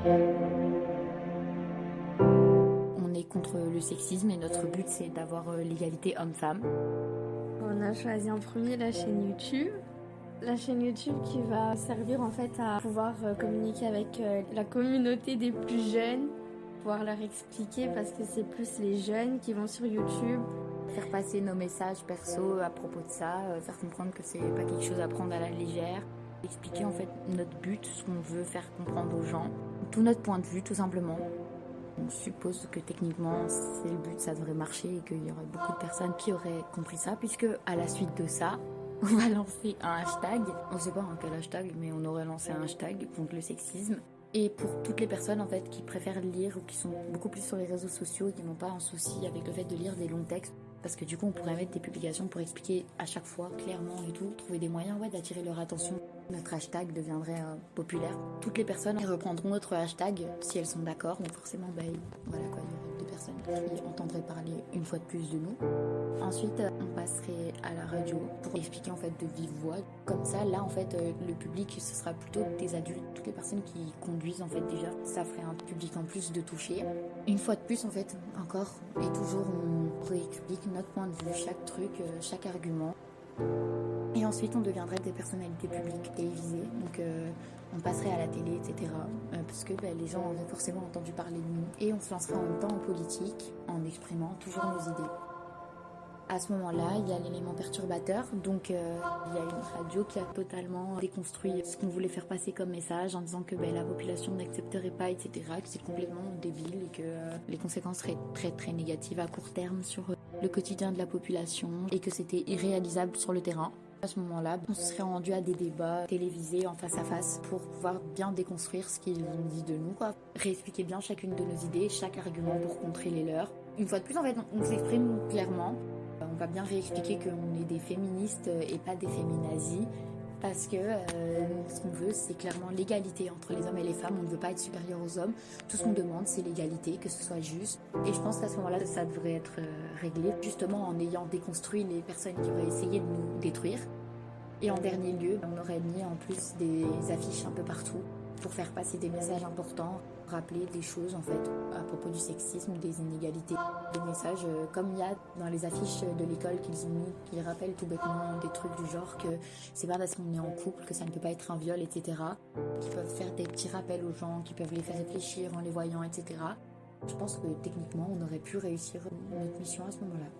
On est contre le sexisme et notre but c'est d'avoir l'égalité homme-femme. On a choisi en premier la chaîne YouTube. La chaîne YouTube qui va servir en fait à pouvoir communiquer avec la communauté des plus jeunes, pouvoir leur expliquer parce que c'est plus les jeunes qui vont sur YouTube. Faire passer nos messages perso à propos de ça, faire comprendre que c'est pas quelque chose à prendre à la légère, expliquer en fait notre but, ce qu'on veut faire comprendre aux gens, tout notre point de vue tout simplement. On suppose que techniquement c'est le but, ça devrait marcher et qu'il y aurait beaucoup de personnes qui auraient compris ça puisque à la suite de ça, on va lancer un hashtag. On sait pas quel hashtag, mais on aurait lancé un hashtag contre le sexisme. Et pour toutes les personnes en fait qui préfèrent lire ou qui sont beaucoup plus sur les réseaux sociaux et qui n'ont pas un souci avec le fait de lire des longs textes, parce que du coup on pourrait mettre des publications pour expliquer à chaque fois clairement et tout, trouver des moyens d'attirer leur attention. Notre hashtag deviendrait populaire. Toutes les personnes reprendront notre hashtag si elles sont d'accord, donc forcément voilà quoi, il y aurait des personnes qui entendraient parler une fois de plus de nous. Ensuite on passerait à la radio pour expliquer en fait de vive voix. Comme ça là en fait le public ce sera plutôt des adultes, toutes les personnes qui conduisent en fait déjà, ça ferait un public en plus de toucher. Une fois de plus en fait encore et toujours on réexplique notre point de vue, chaque truc, chaque argument. Et ensuite on deviendrait des personnalités publiques télévisées, donc on passerait à la télé, etc. Parce que les gens auraient forcément entendu parler de nous. Et on se lancerait en même temps en politique, en exprimant toujours nos idées. À ce moment-là, il y a l'élément perturbateur, donc il y a une radio qui a totalement déconstruit ce qu'on voulait faire passer comme message en disant que la population n'accepterait pas, etc., que c'est complètement débile et que les conséquences seraient très très négatives à court terme sur le quotidien de la population et que c'était irréalisable sur le terrain. À ce moment-là, on se serait rendu à des débats télévisés en face à face pour pouvoir bien déconstruire ce qu'ils ont dit de nous, quoi. Réexpliquer bien chacune de nos idées, chaque argument pour contrer les leurs. Une fois de plus, en fait, on s'exprime clairement. On va bien réexpliquer qu'on est des féministes et pas des féminazis parce que ce qu'on veut c'est clairement l'égalité entre les hommes et les femmes. On ne veut pas être supérieur aux hommes, tout ce qu'on demande c'est l'égalité, que ce soit juste, et je pense qu'à ce moment-là ça devrait être réglé justement en ayant déconstruit les personnes qui auraient essayé de nous détruire. Et en dernier lieu on aurait mis en plus des affiches un peu partout pour faire passer des messages importants, rappeler des choses en fait à propos du sexisme, des inégalités, des messages comme il y a dans les affiches de l'école qu'ils ont mis, qui rappellent tout bêtement des trucs du genre que c'est pas parce qu'on est en couple que ça ne peut pas être un viol, etc. Qui peuvent faire des petits rappels aux gens, qui peuvent les faire réfléchir en les voyant, etc. Je pense que techniquement on aurait pu réussir notre mission à ce moment-là.